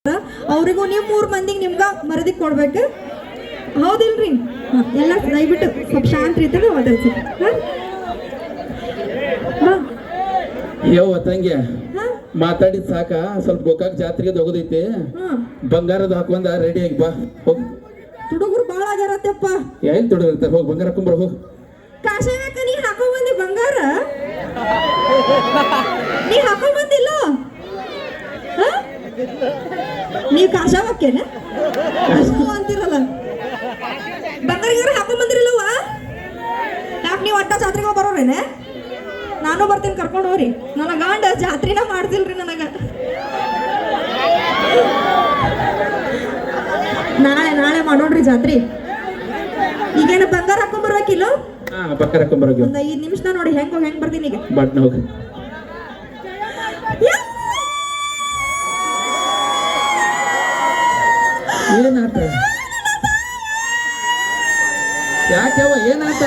ಅವ್ರಿಗೂ ನೀವು 3 ಮಂದಿಗೆ ನಿಮ್ಗೆ ಮರದಿ ಕೊಡ್ಬೇಕು. ಹೌದಿಲ್ರಿ? ಎಲ್ಲ ದಯವಿಟ್ಟು ಸ್ವಲ್ಪ ಶಾಂತ ರೀತಿಯಾಗಿ ಓದಿಸಿ. ಯವ್ವ ತಂಗಿ ಮಾತಾಡಿದ್ ಸಾಕ, ಸ್ವಲ್ಪ ಗೋಕಾಕ್ ಜಾತ್ರೆಗೆ ಹೋಗೋದೈತಿ. ಬಂಗಾರದ ಹಾಕೊಂಡ ರೆಡಿ ಆಗಿ ಬಾ. ಹೋಗ್ ತುಡುಗರು ಬಾಳ ಆಗ್ಯಾರತ್ತಪ್ಪ. ಏನ್ ತುಡುಗಿರ್ತಾರೆ? ಹೋಗಿ ಬಂಗಾರ ಹಾಕೊಂಬರ. ಹೋಗ್ ಕಾಶಾಯಕ್ಕ ನೀ ಹಾಕೊಂಡ್ ಬಂದಿ ಬಂಗಾರ? ನೀ ಹಾಕೊಂಡ್ ಬಂದಿಲ್ಲ? ನೀವ್ ಕಾಶಾವಕ್ಕೇನ ಅಂತಿರಲ್ಲ, ಬಂಗಾರ ಹಾಕೊಂಡ್ ಬಂದಿರಲ್ಲವ? ಯಾಕೆ ನೀವು ಅಟ್ಟ ಜಾತ್ರೆಗೆ ಬರೋರೇನೆ? ನಾನು ಬರ್ತೀನಿ, ಕರ್ಕೊಂಡು ಹೋಗ್ರಿ. ನನ್ನ ಗಂಡ ಜಾತ್ರೆನ ಮಾಡ್ತಿಲ್ರಿ ನನಗ. ನಾಳೆ ಮಾಡೋಣ್ರಿ ಜಾತ್ರೆ. ಈಗೇನು ಬಂಗಾರ ಹಾಕೊಂಡ್ ಬರ್ಬೇಕಿಲ್ಲ? ಬಂಗಾರ ಹಾಕೊಂಡ್ ಬರೋಕೆ ಒಂದ್ 5 ನಿಮಿಷ ನೋಡಿ ಹೆಂಗ್ ಬರ್ತೀನಿ ಈಗ. ಬಟ್ ಹೋಗಿ ಏನಾತ? ಯಾಕೆವ ಏನಾತ?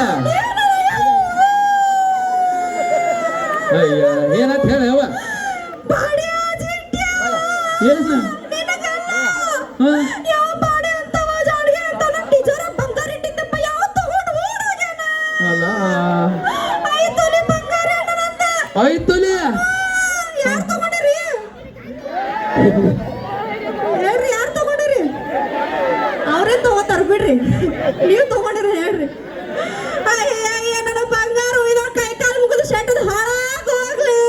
ಅಯ್ಯ ಏನಾತ ಹೇಳ ಯವ್ವ. ಅಲ್ಲ 5 ತೊಲೆ ಯಾರು ತಗೊಂಡಿರಿ? ಹೇಳ್ರಿ, ಯಾರು ತಗೊಂಡಿರಿ? ಅವ್ರೇ ತಗೋತಾರ ಬಿಡ್ರಿ. ನೀವು ತಗೊಂಡಿರಿ ಹೇಳ್ರಿ. ನನ್ನ ಬಂಗಾರ ಇದೋ ಕೈ ಕಾಲು ಮುಗಿದು ಶೆಟ್ಟದ ಹಾಳಾಗೋಗ್ಲಿ.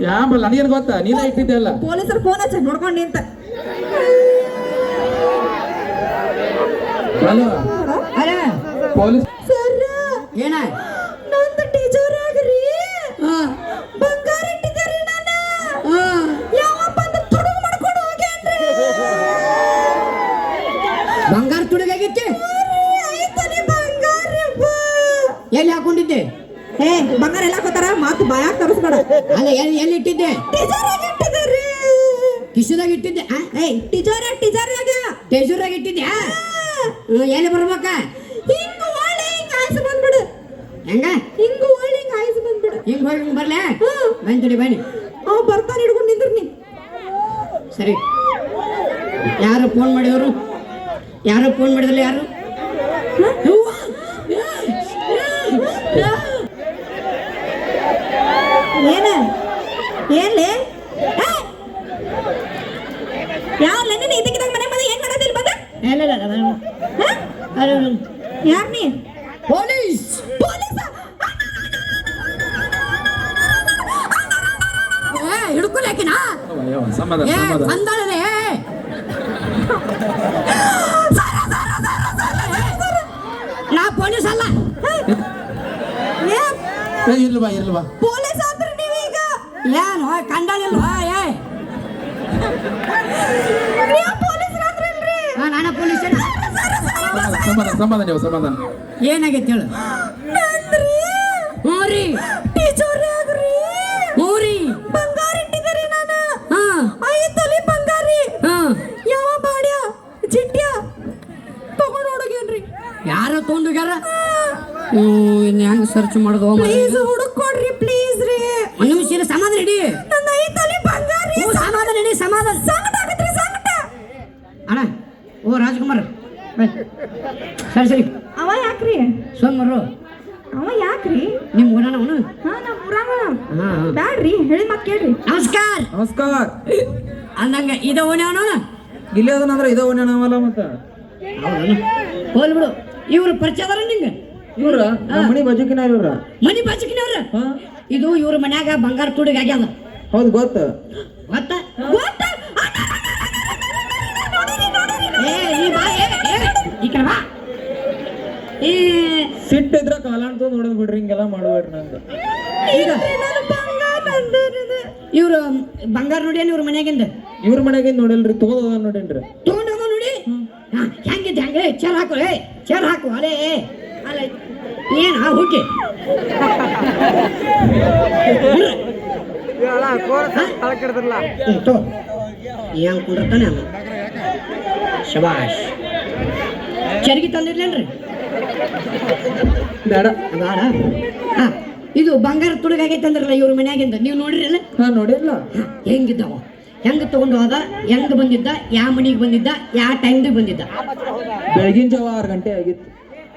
ಯಾಮಲ್ಲ ನನಗೇನು ಗೊತ್ತಾ? ನೀನ ಇಟ್ಟಿದ್ದೆ ಅಲ್ಲ. ಪೊಲೀಸರು ಫೋನ್ ಹಚ್ಚ ನೋಡ್ಕೊಂಡು ಅಂತ. ಹಲೋ ಪೊಲೀಸ್ ಸರ್, ಏನ ನಂದು ಟೀಚರ್ ಆಗ್ರಿ. ಬಂಗಾರ ಇಟ್ಟಿದ್ದೀರಿ ನಾನು. ಯಾವ ಬಂದು ತುಡುಗು ಮಾಡ್ಕೊಂಡು ಹೋಗ್ಯಾನ್ರಿ. ಬಂಗಾರ ತುಡುಗಾಗಿತ್ತೆ? ಆಯ್ತಾನೆ ಬಂಗಾರ. ಎಲ್ಲಿ ಹಾಕೊಂಡಿದ್ದೆ? ಬಂಗಾರ ಎಲ್ಲ ಹಾಕೋತಾರ, ಮಾತು ಬಾಯಾಗ ತರಿಸ್ಬೇಡ. ಅಲ್ಲ ಎಲ್ಲಿ ಇಟ್ಟಿದ್ದೆ? ಟೀಚರ್ ಆಗಿ ಇಟ್ಟಿದ್ದೀರಿ. ಕಿಶದಾಗ ಇಟ್ಟಿದ್ದೆ? ಟೀಚರ್ ಆಗ ಟೇಜೂರಾಗ ಇಟ್ಟಿದ್ದೆ? ಎಲ್ಲಿ ಬರ್ಬೇಕ? ಹಿಂಗ ಒಳ್ಳೆ ಹಿಂಗ ಆಯ್ಸು ಬಂದ್ಬಿಡು. ಹೆಂಗ ಹಿಂಗ ಒಳ್ಳೆ ಹಿಂಗ ಆಯ್ಸು ಬಂದ್ಬಿಡು. ಹಿಂಗ್ ಹೋಗಿ ಹಿಂಗ್ ಬರ್ಲೆ? ಬನ್ನಿ ಬನ್ನಿ. ಅವ್ ಬರ್ತಾನೆ, ಹಿಡ್ಕೊಂಡು ನಿಂದ್ರು ನೀ. ಸರಿ. ಯಾರು ಫೋನ್ ಮಾಡಿದವರು? ಯಾರು ಫೋನ್ ಮಾಡಿದ್ರಲ್ಲ? ಯಾರು? ಏನ್ಲೇ ಯಾರ ನೀನು ಇದಕ್ಕಿದಾಗ ಮನೆ ಬಂದ ಏನ್ ಮಾಡೋದಿಲ್ಲ ಬಂದ? ಯಾರ್ ನೀ? ಪೊಲೀಸ್. ಹಿಡ್ಕೊಳಕಿನ ಸಮಾಧಾನ ಸಮಾಧಾನ. ಅಂದಾಳೆ ನಾ ಪೊಲೀಸ್ ಅಲ್ಲ. ಇರ್ಲ್ವಾ ಪೊಲೀಸ್ ಆದ್ರೆ ನೀವೀಗ ಏನು ಕಂಡಾಳಿಲ್ವಾ? ಪೊಲೀಸರಾದ್ರಲ್ರಿ? ನಾನು ಪೊಲೀಸ್. ಸಮಾಧಾನ ಸಮಾಧಾನ. ಏನಾಗೈತೆ ಹೇಳು? ಹ್ಞೂ ರೀ, ಟೀಚರ್ ಆಗ್ರಿ. ಹ್ಞೂ ರೀ. ಬಂಗಾರ ಇಟ್ಟಿದ್ದೀರಿ ನಾನು. 5 ತೊಲೆ ಬಂಗಾರಿ. ಯಾವ ಬಾಡ್ಯ ಚಿಟ್ಯ ತಗೊಂಡು ಹೋಗ್ಯಾನ್ರಿ. ಯಾರೋ ತೊಗೊಂಡೋಗ್ಯಾರ? ಇನ್ನು ಹೆಂಗ್ ಸರ್ಚ್ ಮಾಡೋದು? ಪ್ಲೀಸ್ ಹುಡುಕೊಡ್ರಿ ಪ್ಲೀಸ್ ರೀ. ಒಂದು ನಿಮಿಷ ಸಮಾಧಾನ ಇಡಿ. ನನ್ನ 5 ತೊಲೆ ಬಂಗಾರಿ. ಸಮಾಧಾನ ಇಡಿ, ಸಮಾಧಾನ. ಸಂಕಟ ಆಗತ್ರಿ, ಸಂಕಟ. ಅಣ್ಣ, ಓ ರಾಜ್ಕುಮಾರ್ ಸರಿ ಸರಿ. ಅವ ಯಾಕ್ರಿ? ಸೋಮರು ಅವ ಯಾಕ್ರಿ? ನಿಮ್ಮ ಊರನ ಅವನು? ನಮ್ಮ ಊರಾಗ ಬ್ಯಾಡ್ರಿ, ಹೇಳಿ ಮತ್ ಕೇಳ್ರಿ. ನಮಸ್ಕಾರ. ನಮಸ್ಕಾರ. ಅಂದಂಗ ಇದ ಓಣೆ ಅವನ? ಇಲ್ಲೇ ಅದನಂದ್ರೆ ಇದ ಓಣೆ ನಾವಲ್ಲ ಮತ್ತ. ಹೋಲ್ ಬಿಡು. ಇವ್ರ ಪರಿಚಯ ಅದಾರ ನಿಂಗೆ? ಇವ್ರ ಮನಿ ಬಾಜುಕಿನ ಇವ್ರ. ಮನಿ ಬಾಚಿಕಿನವ್ರ? ಇದು ಇವ್ರ ಮನ್ಯಾಗ ಬಂಗಾರ ತುಡುಗ ಆಗ್ಯಾದ. ಹೌದು ಗೊತ್ತ. ಗೊತ್ತ? ನೀ ಬಾ, ಈ ಕಡೆ ಬಾ. ಸಿಟ್ಟಿದ್ರ ಕಾಲಾಂತ ನೋಡದ್ ಬಿಡ್ರಿ, ಹಿಂಗೆಲ್ಲ ಮಾಡ್ಬೇಡ್ರಿ ನಂಗೆ. ಈಗ ಇವ್ರು ಬಂಗಾರ ನೋಡಿ ಇವ್ರ ಮನ್ಯಾಗಿಂದ? ಇವ್ರ ಮನ್ಯಾಗಿಂದ ನೋಡಿಲ್ರಿ, ತಗೋದ ನೋಡೇನ್ರಿ. ತಗೊಂಡೋಗ ನೋಡಿ. ಹೆಂಗಿದ್ದೆ ಹಂಗೆ ಚೇರ್ ಹಾಕು. ಚೇರ್ ಹಾಕು. ಅಲೇ ಅಲ್ಲ ಏನ್ ಹೋಗಿ ಏನ್ ಕುಂಡಿರ್ತಾನೆ ಅಲ್ಲ. ಶಬಾಷ್. ಚರ್ಗಿ ತಂದಿರ್ಲೇನ್ರಿ? ಬೇಡ ಬೇಡ. ಇದು ಬಂಗಾರ ತುಡುಗಾಗೈತೆ ಅಂದ್ರಲ್ಲ ಇವ್ರ ಮನ್ಯಾಗಿಂದ ನೀವು ನೋಡ್ರಿಲ್ಲ ಹಾ ನೋಡಿಲ್ಲ. ಹೆಂಗಿದ್ದಾವ ಹೆಂಗ ತಗೊಂಡು ಹೋದ ಹೆಂಗ ಬಂದಿದ್ದ ಯಾವ ಮನಿಗೆ ಬಂದಿದ್ದ ಯಾವ ಟೈಮ್ದಾಗ ಬಂದಿದ್ದ ಬೆಳಗಿನ ಜಾವ 6 ಗಂಟೆ ಆಗಿತ್ತು.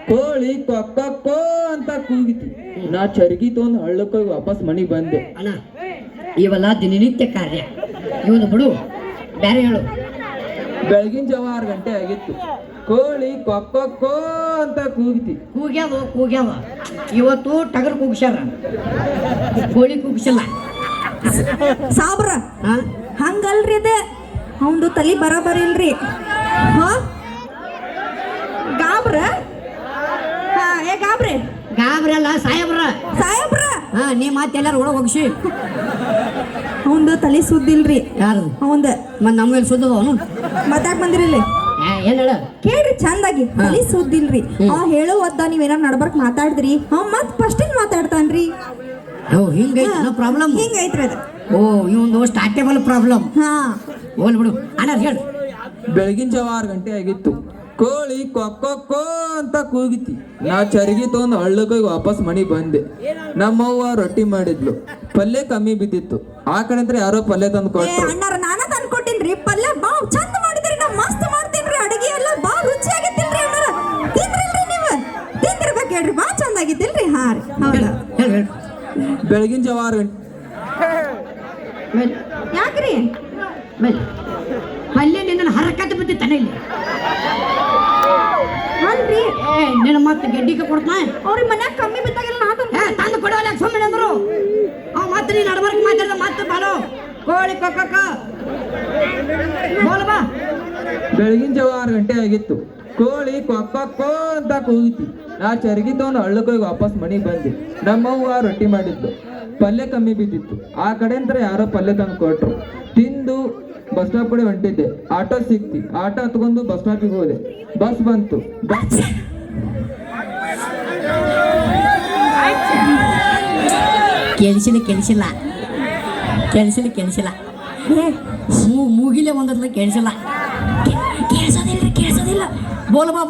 ಕೋಳಿ ಕೊಕ್ಕೋ ಅಂತ ಕೂಗಿತು. ನಾ ಚರ್ಗಿ ತಗೊಂಡು ಹಳ್ಳಕ್ಕೆ ವಾಪಸ್ ಮನೆಗೆ ಬಂದೆ. ಅಣ್ಣ ಇವೆಲ್ಲ ದಿನನಿತ್ಯ ಕಾರ್ಯ ಇವನು ಬಿಡು ಬೇರೆ ಹೇಳು. ಬೆಳಗಿನ ಜಾವ 6 ಗಂಟೆ ಆಗಿತ್ತು. ಕೋಳಿ ಕೊಕ್ಕೋ ಅಂತ ಕೂಗಿತಿ. ಕೂಗ್ಯಾವ ಇವತ್ತು ಟಗರ್ ಕೂಗ್ಸ್ಯಾರ ಕೋಳಿ ಕೂಗ್ಸಿಲ್ಲ. ಸಾಬ್ರ ಹಾ ಹಂಗಲ್ರಿ ಅದ ಅವಂದು ತಲಿ ಬರಬರಿ ಇಲ್ರಿ. ಹಾ ಗಾಬ್ರ ಹಾ ಏ ಗಾಬ್ರಿ ಗಾಬ್ರಲ್ಲ ಸಾಯಬ್ರ ಸಾಹೇಬ್ರ ಹಾ ನೀ ಮತ್ತೆ ಎಲ್ಲಾರು ಒಳಗೆ ಹೋಗಿಸಿ. ಅವಂದು ತಲಿ ಸುದ್ದಿಲ್ರಿ. ಯಾರು ಅವಂದ ಮತ್ತೆ ನಮ್ಗೆ ಸುದ್ದದ ಅವನು ಮತ್ತಾಕ್ ಬಂದಿರಿಲ್ಲಿ ಏನ್ ಹೇಳ ಕೇಳ್ರಿ ಚಂದಾಗಿ ತಲಿ ಸುದ್ದಿಲ್ರಿ. ಅವ ಹೇಳೋ ಒದ್ದ ನೀವೇನಾರ ನಡ್ಬರ್ಕ್ ಮಾತಾಡಿದ್ರಿ ಅವ ಮತ್ ಫಸ್ಟಿಂಗ್ ಮಾತಾಡ್ತಾನ್ರಿ. ಹಿಂಗೈತೆ ಪ್ರಾಬ್ಲಮ್ ಹಿಂಗೈತ್ರಿ ಅದ. ಓ ಇವೊಂದು ಸ್ಟಾರ್ಟೇಬಲ್ ಪ್ರಾಬ್ಲಮ್. ಹಾ ಹೋಲ್ ಬಿಡು ಅಣ್ಣ ಹೇಳು. ಬೆಳಗಿನ ಜಾವ 6 ಗಂಟೆ ಆಗಿತ್ತು. ಕೋಳಿ ಕೊಕ್ಕೋ ಅಂತ ಕೂಗಿತಿ. ನಾ ಚರ್ಗಿ ತಗೊಂಡು ಹಳ್ಳಕ್ಕೆ ವಾಪಸ್ ಮನೆಗೆ ಬಂದೆ. ನಮ್ಮವ್ವ ರೊಟ್ಟಿ ಮಾಡಿದ್ಲು. ಪಲ್ಯ ಕಮ್ಮಿ ಬಿದ್ದಿತ್ತು. ಆ ಕಡೆ ಅಂದ್ರೆ ಯಾರೋ ಪಲ್ಯ ತಂದು ಏ ಕೊಟ್ರು. ಅಣ್ಣಾರ ನಾನ ತಂದು ಕೊಟ್ಟಿನ್ರಿ ಪಲ್ಯ ಬಾ ಚಂದ ಮಾಡಿದ್ರಿ. ನಾ ಮಸ್ತ್ ಮಾಡ್ತೀನ್ರಿ ಅಡಿಗೆ ಎಲ್ಲ ಬಾ ರುಚಿ ಆಗಿತ್ತಿಲ್ರಿ ಅಣ್ಣಾರ. ತಿಂದ್ರಿಲ್ರಿ ನೀವು ತಿಂದಿರ್ಬೇಕು ಹೇಳ್ರಿ ಬಾ ಚಂದ ಆಗಿತ್ತಿಲ್ರಿ. ಹಾ ರೀ ಹೌದಾ ಹೇಳು ಬೆಳಗಿನ ಜಾವ 6 ಗಂಟೆ ಮೇಲೆ ಯಾಕ್ರಿ ಮೇಲೆ ಪಲ್ಯ ನಿನ್ನ ಹರಕತ್ತೆ ಬಿದ್ದಿತ್ತಾನೆ ಇಲ್ಲಿ. ಅಲ್ರಿ ನಿನ್ನ ಮತ್ತೆ ಗೆಡ್ಡಿಗೆ ಕೊಡ್ತಾನ ಅವ್ರಿಗೆ ಮನ್ಯಾಗ ಕಮ್ಮಿ ಬಿದ್ದಾಗೆಲ್ಲ ನಾ ತಂದು ಕೊಡೋಲ್ಲ ಸುಮ್ಮನೆ ಅಂದ್ರು. ಅವ್ ಮತ್ತೆ ನೀನು ನಡ್ಬರ್ಕ್ ಮಾತಾಡಿದ ಮತ್ತೆ ಬಾರೋ ಕೋಳಿ ಕೊಕ್ಕ ಬೋಲ್ ಬಾ. ಬೆಳಗಿನ ಜಾವ 6 ಗಂಟೆ ಆಗಿತ್ತು. ಕೋಳಿ ಕೊಕ್ಕೋ ಅಂತ ಕೂಗಿತಿ. ನಾ ಚರ್ಗಿ ತಗೊಂಡು ಹಳ್ಳಕ್ಕೆ ವಾಪಸ್ ಮನೆಗೆ ಬಂದೆ. ನಮ್ಮವ್ವ ರೊಟ್ಟಿ ಮಾಡಿದ್ದು. ಪಲ್ಯ ಕಮ್ಮಿ ಬಿದ್ದಿತ್ತು. ಆ ಕಡೆ ಅಂತ ಯಾರೋ ಪಲ್ಯ ತಂದು ಕೊಟ್ರು. ತಿಂದು ಬಸ್ ಸ್ಟಾಪ್ ಕಡೆ ಹೊಂಟಿದ್ದೆ. ಆಟೋ ಸಿಕ್ತಿ. ಆಟೋ ಹತ್ಕೊಂಡು ಬಸ್ ಸ್ಟಾಪಿಗೆ ಹೋದೆ. ಬಸ್ ಬಂತು. ಕೇಳಿಸಿಲ್ಲ ಮೂಗಿಲೆ ಒಂದಲ್ಲ ಕೇಳಿಸಿಲ್ಲ ಕೇಳಿಸೋದಿಲ್ಲ ಬೋಲ್ ಬಾ